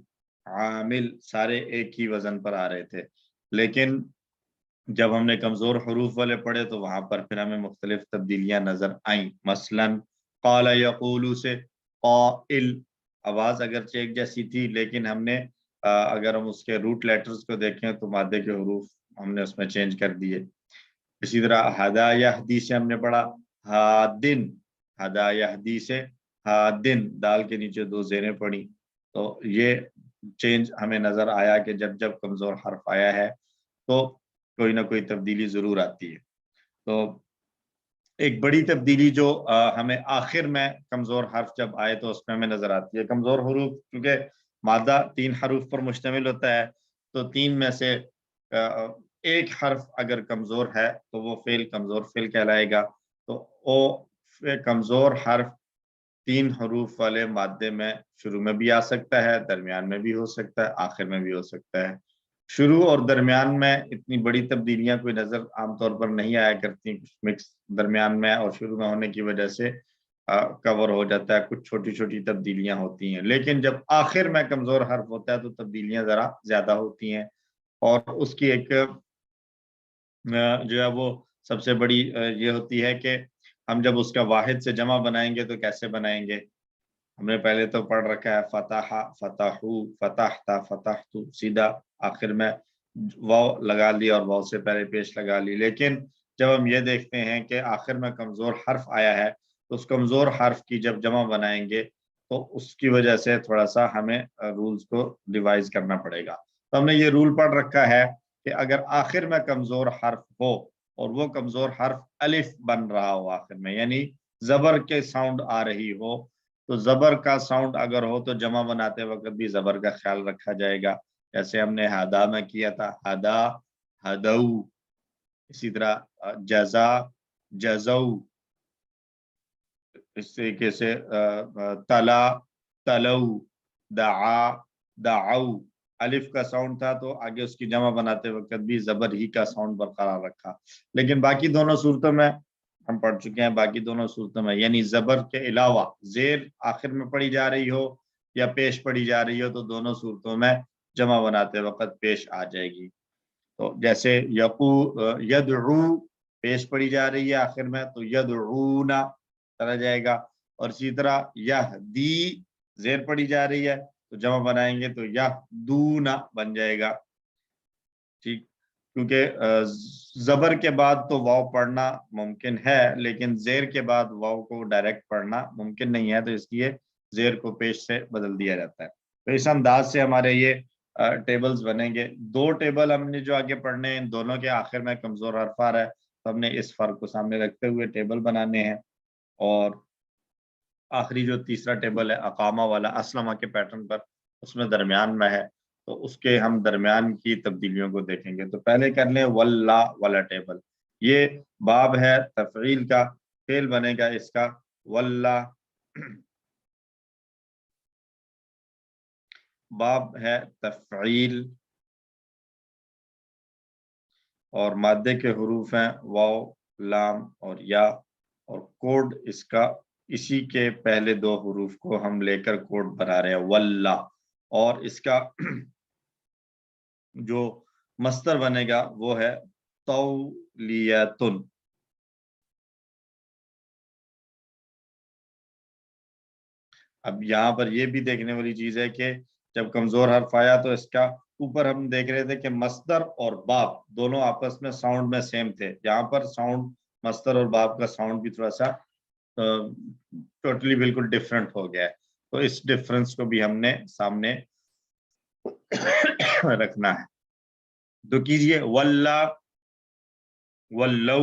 عامل، سارے ایک ہی وزن پر آ رہے تھے. لیکن جب ہم نے کمزور حروف والے پڑھے تو وہاں پر پھر ہمیں مختلف تبدیلیاں نظر آئیں. مثلاً قال یقول سے قائل، آواز اگرچہ ایک جیسی تھی لیکن ہم نے اگر ہم اس کے روٹ لیٹرز کو دیکھیں تو مادے کے حروف ہم نے اس میں چینج کر دیے. اسی طرح ہدا یہدی سے ہم نے پڑھا ہادن، ہدا یہدی سے ہادن، دال کے نیچے 2 زیریں پڑھی. تو یہ چینج ہمیں نظر آیا کہ جب جب کمزور حرف آیا ہے تو کوئی نہ کوئی تبدیلی ضرور آتی ہے. تو ایک بڑی تبدیلی جو ہمیں آخر میں کمزور حرف جب آئے تو اس میں ہمیں نظر آتی ہے. کمزور حروف کیونکہ مادہ 3 حروف پر مشتمل ہوتا ہے تو 3 میں سے ایک حرف اگر کمزور ہے تو وہ فعل کمزور فعل کہلائے گا. تو وہ کمزور حرف 3 حروف والے مادے میں شروع میں بھی آ سکتا ہے، درمیان میں بھی ہو سکتا ہے، آخر میں بھی ہو سکتا ہے. شروع اور درمیان میں اتنی بڑی تبدیلیاں کوئی نظر عام طور پر نہیں آیا کرتی، کچھ مکس درمیان میں اور شروع میں ہونے کی وجہ سے کور ہو جاتا ہے، کچھ چھوٹی چھوٹی تبدیلیاں ہوتی ہیں. لیکن جب آخر میں کمزور حرف ہوتا ہے تو تبدیلیاں ذرا زیادہ ہوتی ہیں، اور اس کی ایک جو ہے وہ سب سے بڑی یہ ہوتی ہے کہ ہم جب اس کا واحد سے جمع بنائیں گے تو کیسے بنائیں گے. ہم نے پہلے تو پڑھ رکھا ہے فتح، فتحو، فتحتا، فتحتو، سیدھا آخر میں واو لگا لی اور واو سے پہلے پیش لگا لی. لیکن جب ہم یہ دیکھتے ہیں کہ آخر میں کمزور حرف آیا ہے تو اس کمزور حرف کی جب جمع بنائیں گے تو اس کی وجہ سے تھوڑا سا ہمیں رولز کو ریوائز کرنا پڑے گا. تو ہم نے یہ رول پڑھ رکھا ہے کہ اگر آخر میں کمزور حرف ہو اور وہ کمزور حرف الف بن رہا ہو آخر میں، یعنی زبر کے ساؤنڈ آ رہی ہو، تو زبر کا ساؤنڈ اگر ہو تو جمع بناتے وقت بھی زبر کا خیال رکھا جائے گا. جیسے ہم نے ہدا میں کیا تھا، ہدا، ہدو. اسی طرح جزا، جزو. اس طریقے سے تلا، تلو، دعا، دعو. الف کا ساؤنڈ تھا تو آگے اس کی جمع بناتے وقت بھی زبر ہی کا ساؤنڈ برقرار رکھا. لیکن باقی دونوں صورتوں میں ہم پڑھ چکے ہیں، باقی دونوں صورتوں میں یعنی زبر کے علاوہ زیر آخر میں پڑھی جا رہی ہو یا پیش پڑھی جا رہی ہو تو دونوں صورتوں میں جمع بناتے وقت پیش آ جائے گی. تو جیسے یدعو پیش پڑھی جا رہی ہے آخر میں تو یدعونا چلا جائے گا. اور اسی طرح یہدی زیر پڑھی جا رہی ہے تو جمع بنائیں گے تو یہدونا بن جائے گا. ٹھیک، کیونکہ زبر کے بعد تو واو پڑھنا ممکن ہے لیکن زیر کے بعد واو کو ڈائریکٹ پڑھنا ممکن نہیں ہے، تو اس لیے زیر کو پیش سے بدل دیا جاتا ہے. تو اس انداز سے ہمارے یہ ٹیبلز بنیں گے. 2 ٹیبل ہم نے جو آگے پڑھنے ہیں، ان دونوں کے آخر میں کمزور حرف آ رہا ہے تو ہم نے اس فرق کو سامنے رکھتے ہوئے ٹیبل بنانے ہیں. اور آخری جو تیسرا ٹیبل ہے اقامہ والا، اسلمہ کے پیٹرن پر، اس میں درمیان میں ہے تو اس کے ہم درمیان کی تبدیلیوں کو دیکھیں گے. تو پہلے کر لیں واللہ والا ٹیبل. یہ باب ہے تفعیل کا، فعل بنے گا اس کا واللہ. باب ہے تفعیل اور مادے کے حروف ہیں واو، لام اور یا، اور کوڈ اس کا اسی کے پہلے 2 حروف کو ہم لے کر کوڈ بنا رہے ہیں واللہ. اور اس کا جو مصدر بنے گا وہ ہے تولیتن. اب یہاں پر یہ بھی دیکھنے والی چیز ہے کہ جب کمزور حرف آیا تو اس کا اوپر ہم دیکھ رہے تھے کہ مصدر اور باب دونوں آپس میں ساؤنڈ میں سیم تھے. یہاں پر ساؤنڈ مصدر اور باب کا ساؤنڈ بھی تھوڑا سا ٹوٹلی بالکل ڈفرینٹ ہو گیا ہے. تو اس ڈفرینس کو بھی ہم نے سامنے رکھنا ہے. تو کیجئے واللہ، واللو.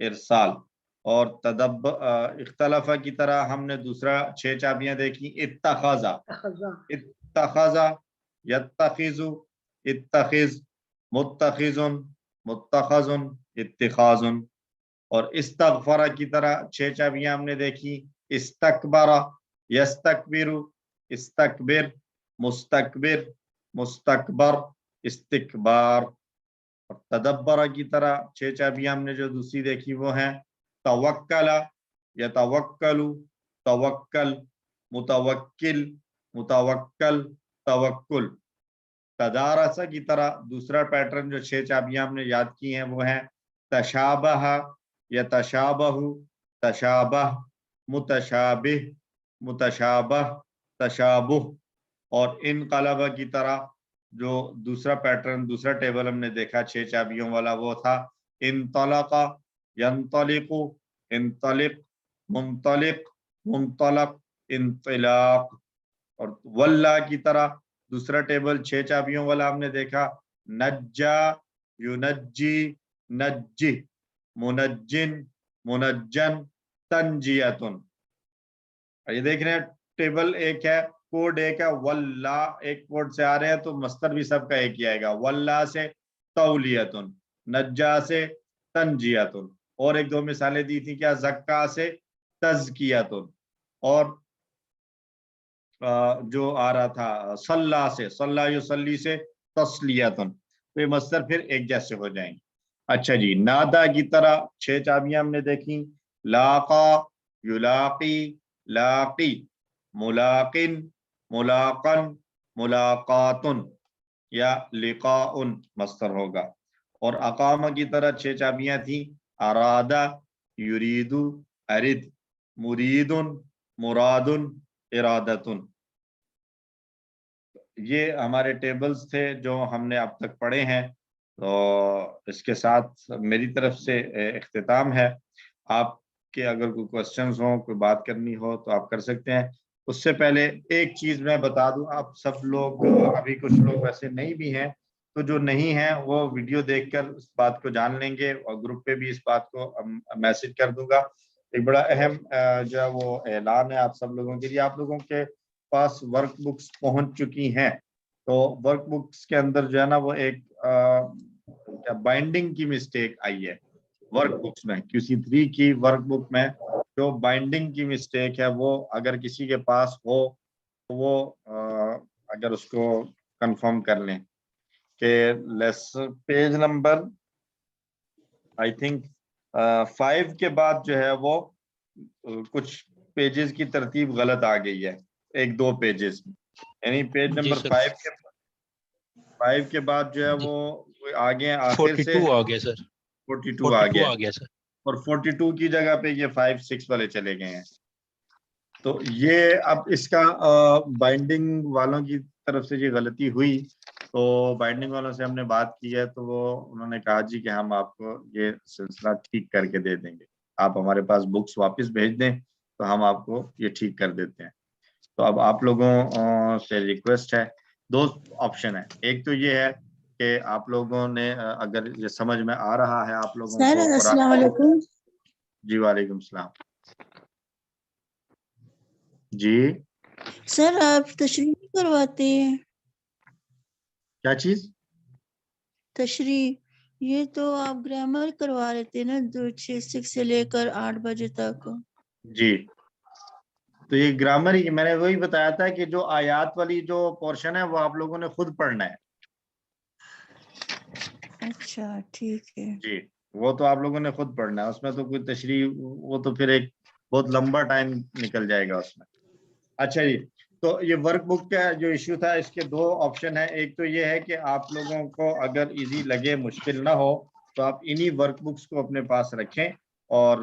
ارسال. اور اختلافہ کی طرح ہم نے دوسرا 6 چابیاں دیکھی. اتخذا، اتخذا، یتخذ، اتخذ، متخذ، متخذ، اتخاذ. اور استغفر کی طرح 6 چابیاں ہم نے دیکھی. استکبر، یستکبر، استکبر، مستکبر، مستکبر، استکبار. اور تدبر کی طرح 6 چابیاں ہم نے جو دوسری دیکھی وہ ہیں توکل، یتوکل، توکل، متوکل، متوکل، توکل. تدارس کی طرح دوسرا پیٹرن جو 6 چابیاں ہم نے یاد کی ہیں وہ ہیں تشابہ، یتشابہ، تشابہ، متشابہ، متشابہ، تشابہ. اور انقلب کی طرح جو دوسرا پیٹرن دوسرا ٹیبل ہم نے دیکھا 6 چابیوں والا وہ تھا انطلق، ینطلق، انطلق، منطلق، منطلق، انطلاق. اور واللہ کی طرح دوسرا ٹیبل 6 چابیوں والا ہم نے دیکھا نجا، ینجی، نجی، منجن، منجن، تنجیتن. یہ دیکھ رہے ہیں ٹیبل ایک ہے، کوڈ ایک ہے. واللہ ایک کوڈ سے آ رہے ہیں تو مصدر بھی سب کا ایک ہی آئے گا. واللہ سے تولیتن، نجا سے تنجیتن. اور ایک 2 مثالیں دی تھی کیا، زکا سے تزکیتن. اور جو آ رہا تھا صلی سے، صلی یصلی سے تسلیتن. تو یہ مصدر پھر ایک جیسے ہو جائیں گے. اچھا جی، نادا کی طرح 6 چابیاں ہم نے دیکھی لاقا، یلاقی، لاقی، ملاقن، ملاقن، ملاقاتن یا لقاء مصدر ہوگا. اور اقامہ کی طرح 6 چابیاں تھیں ارادہ، یریدو، ارد، مریدن، مرادن، ارادتن. یہ ہمارے ٹیبلز تھے جو ہم نے اب تک پڑھے ہیں. تو اس کے ساتھ میری طرف سے اختتام ہے. آپ کے اگر کوئی کوسچنز ہوں، کوئی بات کرنی ہو تو آپ کر سکتے ہیں. اس سے پہلے ایک چیز میں بتا دوں، آپ سب لوگ ابھی کچھ لوگ ویسے نہیں بھی ہیں تو جو نہیں ہیں وہ ویڈیو دیکھ کر اس بات کو جان لیں گے اور گروپ پہ بھی اس بات کو میسج کر دوں گا. ایک بڑا اہم جو ہے وہ اعلان ہے آپ سب لوگوں کے لیے. آپ لوگوں کے پاس ورک بکس پہنچ چکی ہیں تو ورک بکس کے اندر جو ہے نا وہ ایک بائنڈنگ کی مسٹیک آئی ہے ورک بکس میں. QC3 کی ورک بک میں جو بائنڈنگ کی مسٹیک ہے وہ اگر کسی کے پاس ہو تو وہ اگر اس کو کنفرم کر لیں کہ پیج نمبر آئی تھنک 5 کے بعد جو ہے وہ کچھ پیجز کی ترتیب غلط آ گئی ہے، 1-2 پیجز، یعنی پیج نمبر 5 کے بعد جو ہے وہ آگے آخر سے 42 آ گیا سر، 42 آ گیا سر، اور 42 کی جگہ پہ یہ 5-6 والے چلے گئے ہیں. تو یہ اب اس کا بائنڈنگ والوں کی طرف سے یہ غلطی ہوئی تو بائنڈنگ والوں سے ہم نے بات کی ہے تو وہ انہوں نے کہا جی کہ ہم آپ کو یہ سلسلہ ٹھیک کر کے دے دیں گے، آپ ہمارے پاس بکس واپس بھیج دیں تو ہم آپ کو یہ ٹھیک کر دیتے ہیں. تو اب آپ لوگوں سے ریکویسٹ ہے، 2 آپشن ہے. ایک تو یہ ہے کہ آپ لوگوں نے اگر یہ سمجھ میں آ رہا ہے آپ لوگوں سر کو السلام علیکم. جی وعلیکم السلام. جی سر آپ تشریح نہیں کرواتے ہیں؟ کیا چیز؟ تشریح یہ تو آپ گرامر کروا رہے تھے نا 6 سے لے کر 8 بجے تک. جی تو یہ گرامر ہی میں نے وہی بتایا تھا کہ جو آیات والی جو پورشن ہے وہ آپ لوگوں نے خود پڑھنا ہے. اچھا ٹھیک ہے. جی وہ تو آپ لوگوں نے خود پڑھنا ہے، اس میں تو کوئی تشریح وہ تو پھر ایک بہت لمبا ٹائم نکل جائے گا اس میں. اچھا جی، تو یہ ورک بک کا جو ایشو تھا اس کے 2 آپشن ہیں. ایک تو یہ ہے کہ آپ لوگوں کو اگر ایزی لگے، مشکل نہ ہو تو آپ انہی ورک بکس کو اپنے پاس رکھیں اور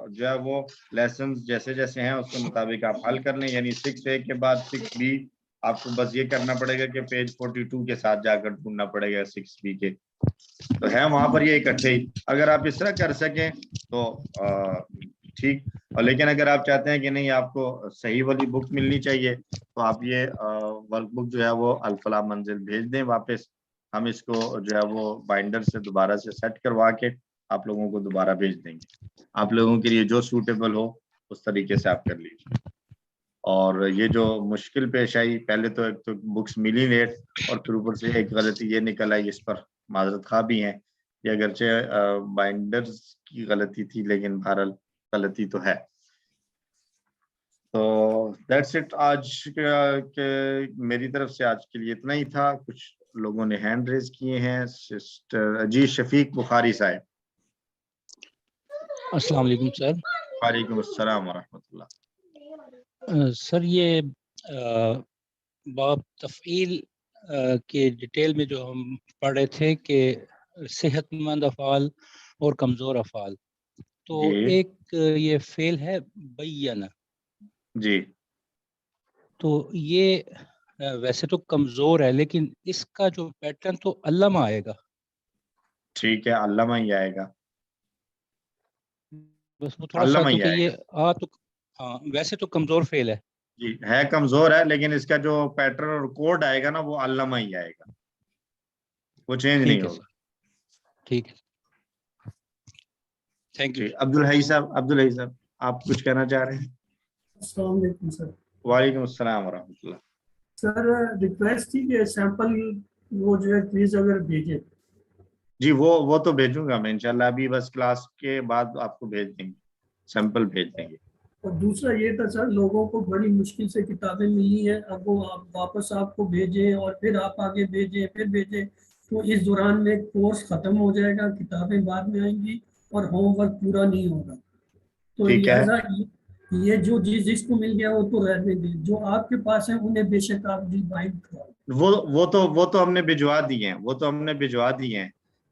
جو ہے وہ لیسنز جیسے جیسے ہیں اس کے مطابق آپ حل کر لیں. یعنی 6A کے بعد 6B آپ کو بس یہ کرنا پڑے گا کہ پیج 42 کے ساتھ جا کر ڈھونڈنا پڑے گا 6B کے، تو ہے وہاں پر یہ اکٹھے ہی. اگر آپ اس طرح کر سکیں تو ٹھیک، اور لیکن اگر آپ چاہتے ہیں کہ نہیں آپ کو صحیح والی بک ملنی چاہیے تو آپ یہ ورک بک جو ہے وہ الفلاح منزل بھیج دیں واپس. ہم اس کو جو ہے وہ بائنڈر سے دوبارہ سے سیٹ کروا کے آپ لوگوں کو دوبارہ بھیج دیں گے. آپ لوگوں کے لیے جو سوٹیبل ہو اس طریقے سے آپ کر لیجیے. اور یہ جو مشکل پیش آئی، پہلے تو ایک تو بکس ملی لیٹ، اور پھر اوپر سے ایک غلطی یہ نکل آئی، اس پر معذرت خواہ بھی ہیں. یہ اگرچہ بائنڈرز کی غلطی تھی لیکن بہرحال غلطی تو ہے. تو دیٹس اٹ آج کے میری طرف سے آج کے لیے اتنا ہی تھا. کچھ لوگوں نے ہینڈ ریز کیے ہیں. سسٹر جی شفیق بخاری صاحب. السلام علیکم سر. وعلیکم السلام ورحمۃ اللہ. سر یہ باب تفعیل کے ڈیٹیل میں جو ہم پڑھ رہے تھے کہ صحت مند افعال اور کمزور افعال، تو جی ایک یہ فعل ہے بینا، جی تو یہ ویسے تو کمزور ہے لیکن اس کا جو پیٹرن تو علامہ آئے گا. ٹھیک ہے، علامہ ہی آئے گا. بس وہ تھوڑا سا علامہ ہی کیونکہ آئے یہ گا. تو ہاں ویسے تو کمزور فعل ہے. جی ہے کمزور ہے، لیکن اس کا جو پیٹرن اور کوڈ آئے گا نا وہ علامہ ہی آئے گا، وہ چینج نہیں ٹھیک ہے ہوگا. سر، ٹھیک ہے، تھینک یو. جی عبدالحی صاحب آپ کچھ کہنا چاہ رہے ہیں؟ السلام علیکم سر. وعلیکم السلام ورحمۃ اللہ. سر ریکویسٹ تھی کہ سیمپل وہ جو ہے پلیز اگر بھیجیں. جی وہ تو بھیجوں گا میں انشاءاللہ. ابھی بس کلاس کے بعد آپ کو بھیج دیں گے، سیمپل بھیج دیں گے. اور دوسرا یہ تھا سر، لوگوں کو بڑی مشکل سے کتابیں ملی ہیں، اب وہ آپ واپس آپ کو بھیجیں اور پھر آپ آگے بھیجیں پھر بھیجیں، تو اس دوران میں کورس ختم ہو جائے گا، کتابیں بعد میں آئیں گی اور ہوم ورک پورا نہیں ہوگا. تو ٹھیک ہے، لہٰذا یہ جو جس کو مل گیا وہ تو رہنے دیں، جو آپ کے پاس ہیں انہیں بے شک آپ بائنڈ کراؤ. وہ تو ہم نے بھجوا دیے ہیں.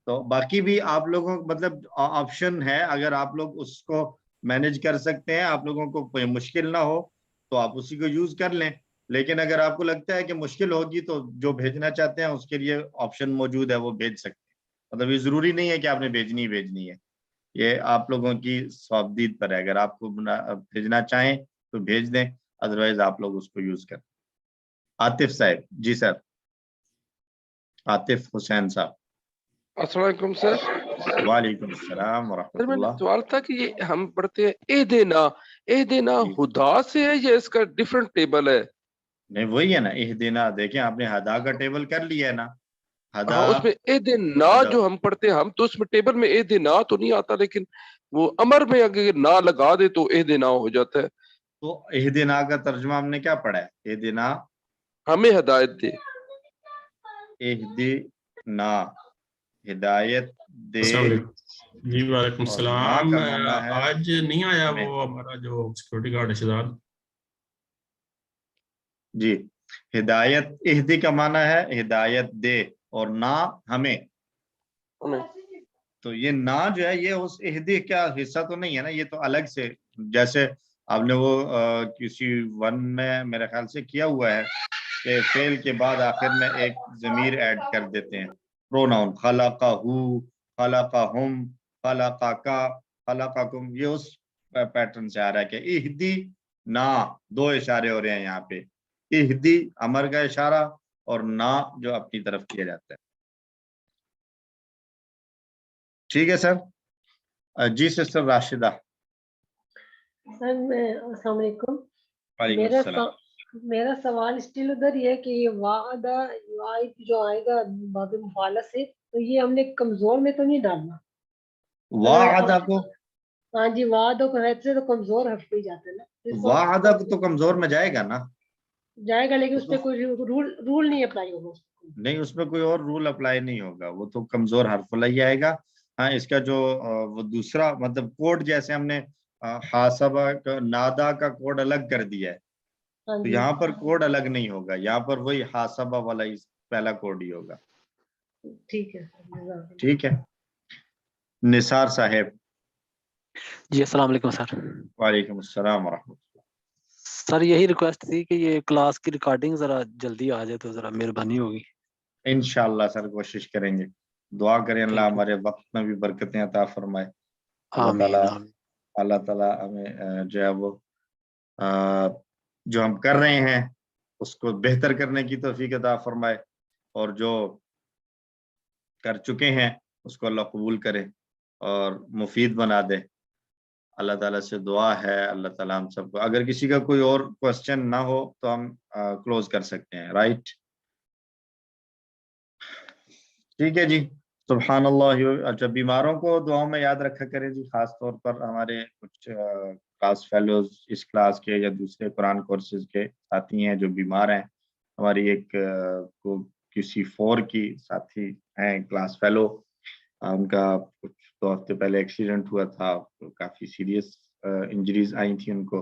تو باقی بھی آپ لوگوں مطلب آپشن ہے، اگر آپ لوگ اس کو مینج کر سکتے ہیں، آپ لوگوں کو کوئی مشکل نہ ہو تو آپ اسی کو یوز کر لیں. لیکن اگر آپ کو لگتا ہے کہ مشکل ہوگی تو جو بھیجنا چاہتے ہیں اس کے لیے آپشن موجود ہے، وہ بھیج سکتے ہیں. مطلب یہ ضروری نہیں ہے کہ آپ نے بھیجنی ہے، یہ آپ لوگوں کی صوابدید پر ہے. اگر آپ کو بھیجنا چاہیں تو بھیج دیں، ادروائز آپ لوگ اس کو یوز کریں. عاطف صاحب. جی سر، عاطف حسین صاحب. السلام علیکم سر. وعلیکم السلام سر ورحمۃ میرا اللہ. سوال تھا کہ یہ ہم پڑھتے ہیں اے دینا ہدا سے ہے یا اس کا ڈفرنٹ ٹیبل ہے؟ نہیں وہی ہے نا اہدنا. دیکھیں آپ نے ہدا کا ٹیبل کر لیا ہے نا. ہدا ہاں اس میں اے دینا جو ہم پڑھتے ہیں ہم تو اس میں ٹیبل میں اے دینا تو نہیں آتا، لیکن وہ امر میں اگر نہ لگا دے تو اے دینا ہو جاتا ہے. تو اہدنا کا ترجمہ ہم نے کیا پڑھا ہے؟ اہدنا ہمیں ہدایت دے. اہدنا ہدایت دے. السلام علیکم. جی وعلیکم اور نا السلام. کا معنی ہے آج نہیں آیا ہمیں. وہ ہمارا جو سیکورٹی گارڈ ہے شہزاد. جی ہدایت، اہدی کا معنی ہے ہدایت دے، اور نا ہمیں. تو یہ نا جو ہے یہ اس اہدی کا حصہ تو نہیں ہے نا، یہ تو الگ سے. جیسے آپ نے وہ کسی ون میں میرے خیال سے کیا ہوا ہے کہ فعل کے بعد آخر میں ایک ضمیر ایڈ کر دیتے ہیں، پروناؤن. خلقہ، خلقہم، خلقاکا، خلقکم. یہ اس پیٹرن سے آ رہا ہے کہ اہدی نا، دو اشارے ہو رہے ہیں یہاں پہ. اہدی امر کا اشارہ اور نا جو اپنی طرف کیا جاتا ہے. ٹھیک ہے سر. جی سسٹر راشدہ. سر میں السلام علیکم. وعلیکم السلام. میرا سوال اسٹل ادھر یہ ہے کہ یہ وعدہ جو آئے گا باب مفعلہ سے، تو یہ ہم نے کمزور میں تو نہیں ڈالنا؟ وعدہ کو، ہاں جی وعدہ کو سے تو کمزور حرف پہ جاتا ہے نا. وعدہ کو تو کمزور میں جائے گا نا، جائے گا، لیکن اس پہ کوئی رول نہیں اپلائی ہوگا. نہیں اس میں کوئی اور رول اپلائی نہیں ہوگا، وہ تو کمزور حرف والا ہی آئے گا. ہاں اس کا جو وہ دوسرا مطلب کوڈ، جیسے ہم نے حاسبہ کا نادا کا کوڈ الگ کر دیا ہے، تو یہاں پر کوڈ الگ نہیں ہوگا، یہاں پر وہی حاسبہ والا ہی پہلا کوڈ ہی ہوگا. ٹھیک ہے. ٹھیک ہے. نثار صاحب. جی السلام علیکم سر. وعلیکم السلام ورحمۃ اللہ. سر یہی ریکویسٹ تھی کہ یہ کلاس کی ریکارڈنگ ذرا جلدی آ جائے تو ذرا مہربانی ہوگی. انشاءاللہ سر کوشش کریں گے. دعا کریں اللہ ہمارے وقت میں بھی برکتیں عطا فرمائے. اللہ تعالیٰ ہمیں جو ہے وہ جو ہم کر رہے ہیں اس کو بہتر کرنے کی توفیق عطا فرمائے، اور جو کر چکے ہیں اس کو اللہ قبول کرے اور مفید بنا دے. اللہ تعالیٰ سے دعا ہے اللہ تعالیٰ ہم سب کو. اگر کسی کا کوئی اور کوشچن نہ ہو تو ہم کلوز کر سکتے ہیں. رائٹ, ٹھیک ہے جی. سبحان اللہ. اچھا, بیماروں کو دعاؤں میں یاد رکھا کریں جی, خاص طور پر ہمارے کچھ کلاس فیلوز اس کلاس کے یا دوسرے قرآن کورسز کے ساتھی ہیں جو بیمار ہیں. ہماری ایک QC4 کی ساتھی ہیں کلاس فیلو, ان کا کچھ 2 ہفتے پہلے ایکسیڈنٹ ہوا تھا, کافی سیریس انجریز آئی تھیں ان کو.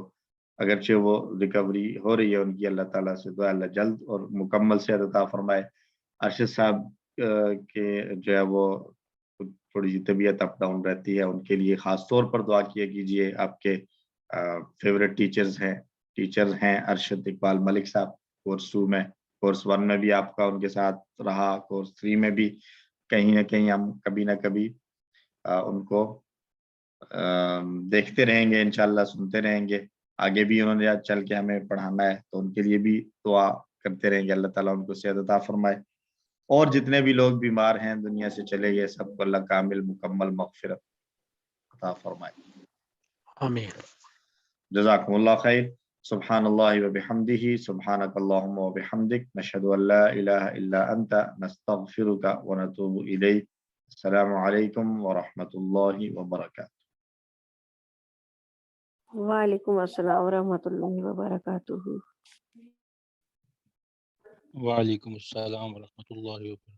اگرچہ وہ ریکوری ہو رہی ہے ان کی, اللہ تعالیٰ سے دعا اللہ جلد اور مکمل صحت عطا فرمائے. ارشد صاحب کے جو ہے وہ تھوڑی سی طبیعت اپ ڈاؤن رہتی ہے, ان کے لیے خاص طور پر دعا کیا کیجیے. آپ کے فیوریٹ ٹیچرز ہیں ارشد اقبال ملک صاحب. کورس 2 میں, کورس 1 میں بھی آپ کا ان کے ساتھ رہا, کورس 3 میں بھی کہیں نہ کہیں ہم کبھی نہ کبھی ان کو دیکھتے رہیں گے انشاءاللہ, سنتے رہیں گے. آگے بھی انہوں نے چل کے ہمیں پڑھانا ہے تو ان کے لیے بھی دعا کرتے رہیں گے, اللہ تعالیٰ ان کو صحت عطا فرمائے. اور جتنے بھی لوگ بیمار ہیں دنیا سے چلے گئے, سب کو اللہ کامل مکمل مغفرت عطا فرمائے. آمین. جزاکم اللہ خیر. سبحان اللہ وبحمدہ, سبحانک اللہم وبحمدک, نشہد ان لا الہ الا انت, نستغفرک ونتوب الیک. السلام علیکم ورحمۃ اللہ وبرکاتہ. وعلیکم السلام ورحمۃ اللہ وبرکاتہ. وعلیکم السلام ورحمۃ اللہ وبرکاتہ.